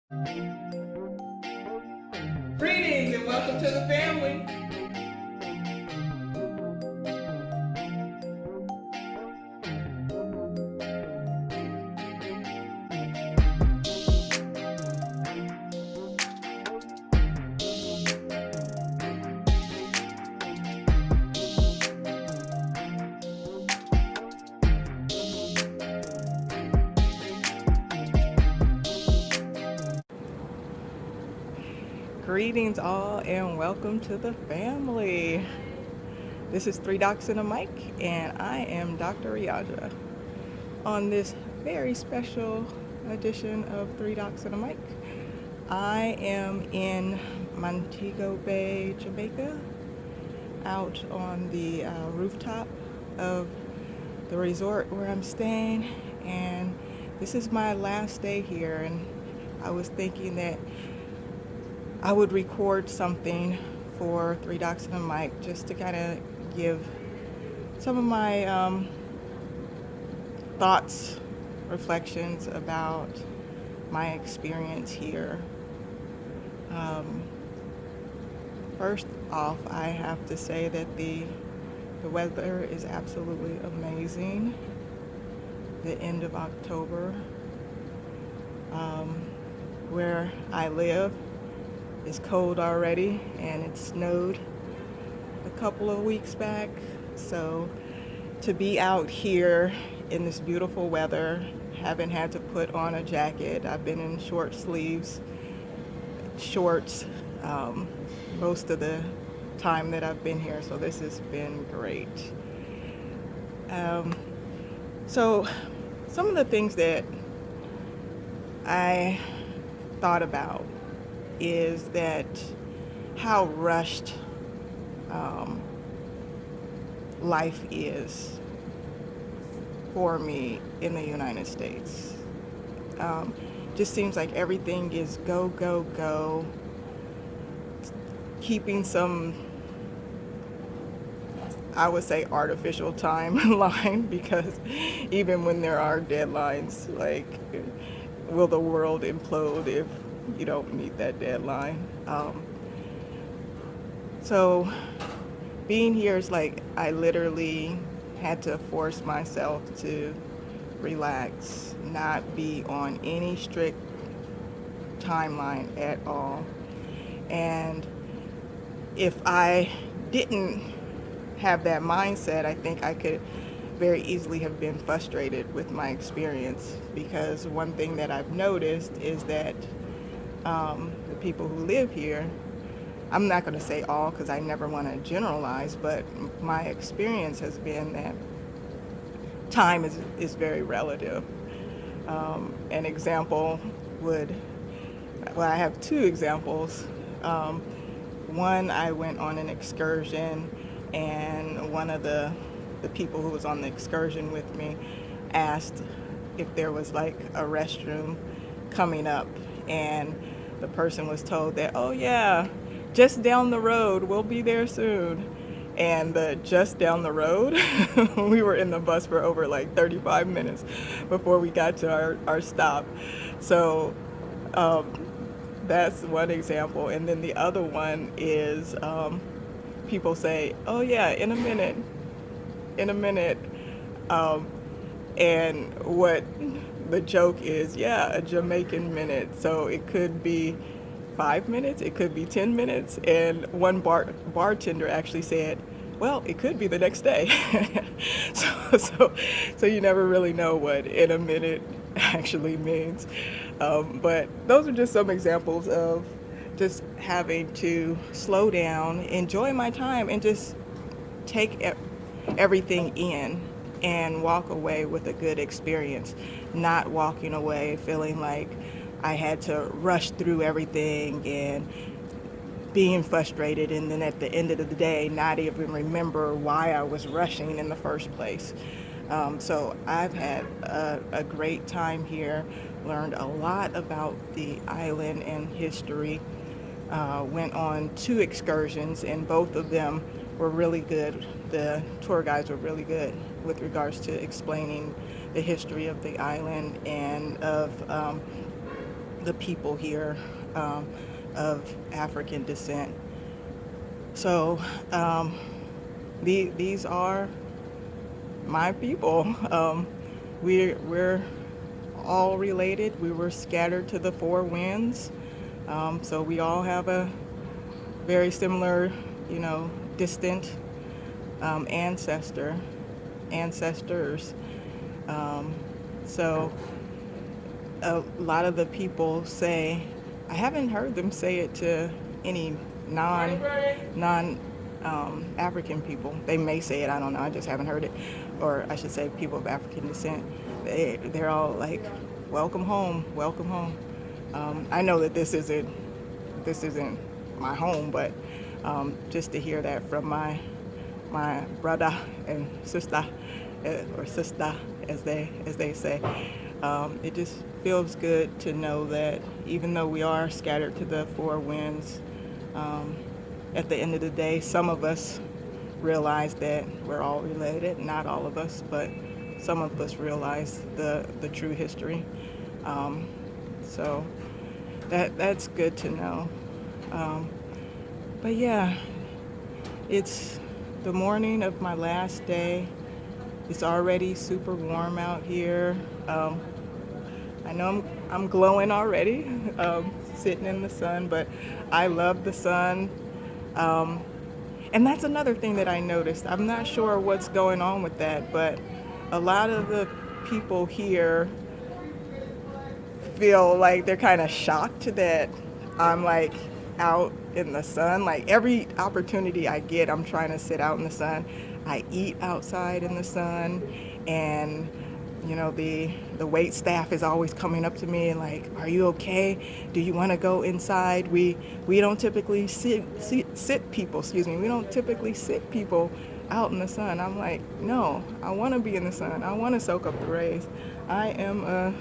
Greetings and welcome to the family. Greetings all and welcome to the family. This is Three Docs and a Mic and I am Dr. Ryaja. On this very special edition of Three Docs and a Mic, I am in Montego Bay, Jamaica, out on the rooftop of the resort where I'm staying, and this is my last day here, and I was thinking that I would record something for Three Docs and a Mic just to kind of give some of my thoughts, reflections about my experience here. First off, I have to say that the weather is absolutely amazing. The end of October, where I live, is cold already, and it snowed a couple of weeks back. So to be out here in this beautiful weather, haven't had to put on a jacket. I've been in short sleeves, shorts, most of the time that I've been here. So this has been great. So some of the things that I thought about is that how rushed life is for me in the United States. Just seems like everything is go, go, go. Keeping some, I would say, artificial timeline, because even when there are deadlines, like, will the world implode if you don't meet that deadline? So being here is like I literally had to force myself to relax, not be on any strict timeline at all. And if I didn't have that mindset, I think I could very easily have been frustrated with my experience, because one thing that I've noticed is that the people who live here, I'm not going to say all because I never want to generalize, but my experience has been that time is very relative. An example would, well, I have two examples. One, I went on an excursion, and one of the people who was on the excursion with me asked if there was like a restroom coming up, and the person was told that, oh yeah, just down the road, we'll be there soon. And the just down the road, we were in the bus for over like 35 minutes before we got to our stop. So that's one example. And then the other one is people say, oh yeah, in a minute. And what the joke is, yeah, a Jamaican minute. So it could be 5 minutes, it could be 10 minutes. And one bartender actually said, well, it could be the next day. So you never really know what in a minute actually means. But those are just some examples of just having to slow down, enjoy my time, and just take everything in and walk away with a good experience, not walking away feeling like I had to rush through everything and being frustrated, and then at the end of the day not even remember why I was rushing in the first place. So I've had a great time here, learned a lot about the island and history, went on 2 excursions, and both of them were really good. The tour guides were really good with regards to explaining the history of the island and of the people here um, of African descent. So these are my people. We're all related. We were scattered to the four winds. So we all have a very similar, distant ancestors. Um, so a lot of the people say, I haven't heard them say it to any non African people. They may say it, I don't know, I just haven't heard it. Or I should say people of African descent. They're all like, welcome home, welcome home. I know that this isn't my home, but just to hear that from my brother and sister, or sister as they say, it just feels good to know that even though we are scattered to the four winds, at the end of the day, some of us realize that we're all related. Not all of us, but some of us realize the true history. So that's good to know. But yeah, it's the morning of my last day. It's already super warm out here. I know I'm glowing already, sitting in the sun, but I love the sun. And that's another thing that I noticed. I'm not sure what's going on with that, but a lot of the people here feel like they're kind of shocked that I'm like out in the sun. Like every opportunity I get, I'm trying to sit out in the sun. I eat outside in the sun, and the wait staff is always coming up to me and like, "Are you okay? Do you want to go inside? We don't typically sit people. Excuse me. We don't typically sit people out in the sun." I'm like, "No, I want to be in the sun. I want to soak up the rays. I am a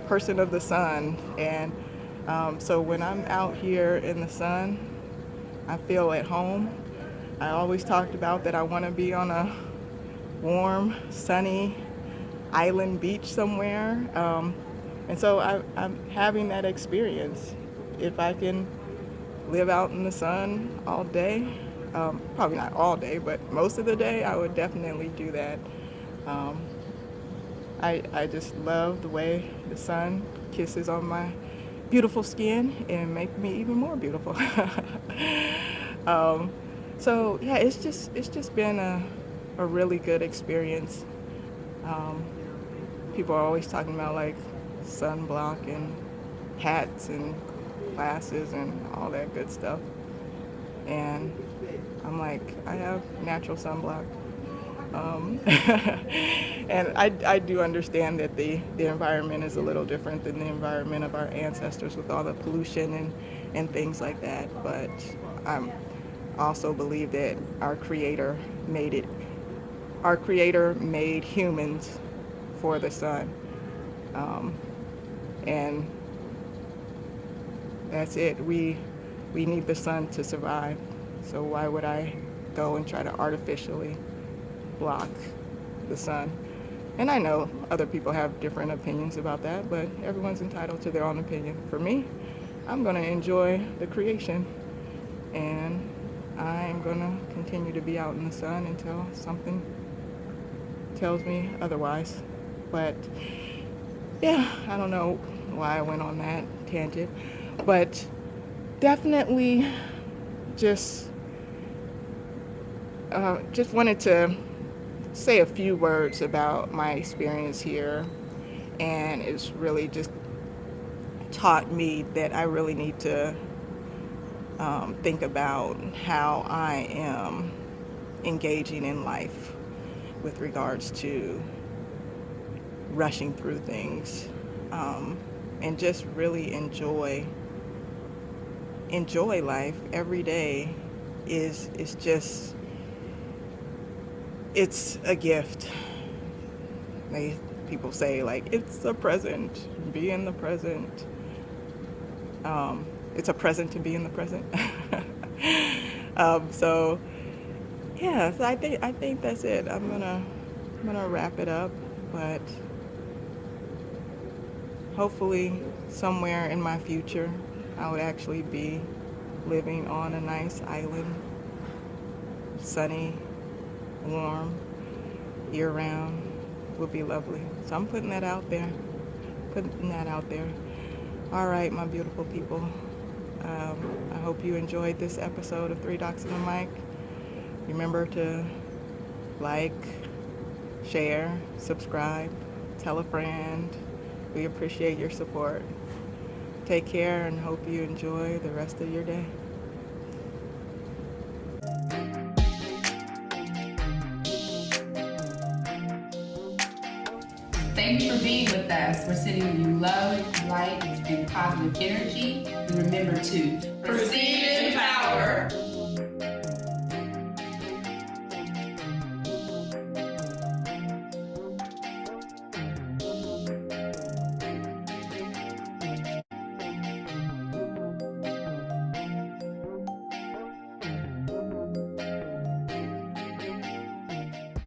person of the sun." And so when I'm out here in the sun, I feel at home. I always talked about that I want to be on a warm, sunny island beach somewhere. And so I'm having that experience. If I can live out in the sun all day, probably not all day, but most of the day, I would definitely do that. Um, I just love the way the sun kisses on my beautiful skin and make me even more beautiful. um, so yeah, it's just been a really good experience. Um, People are always talking about like sunblock and hats and glasses and all that good stuff. And I'm like, I have natural sunblock. And I do understand that the environment is a little different than the environment of our ancestors with all the pollution and things like that. But I also believe that our Creator made humans for the sun. And that's it. We need the sun to survive. So why would I go and try to artificially block the sun? And I know other people have different opinions about that, but everyone's entitled to their own opinion. For me, I'm going to enjoy the creation, and I'm going to continue to be out in the sun until something tells me otherwise. But yeah, I don't know why I went on that tangent, but definitely just wanted to say a few words about my experience here, and it's really just taught me that I really need to think about how I am engaging in life with regards to rushing through things, and just really enjoy life. Every day is just, it's a gift. People say like it's a present. Be in the present. It's a present to be in the present. So yeah, so I think that's it. I'm gonna wrap it up, but hopefully somewhere in my future I would actually be living on a nice island, sunny, warm, year round would be lovely. So I'm putting that out there. Putting that out there. All right, my beautiful people. I hope you enjoyed this episode of Three Docs and a Mic. Remember to like, share, subscribe, tell a friend. We appreciate your support. Take care and hope you enjoy the rest of your day. Thank you for being with us. We're sending you love, light, and positive energy. And remember to proceed in power.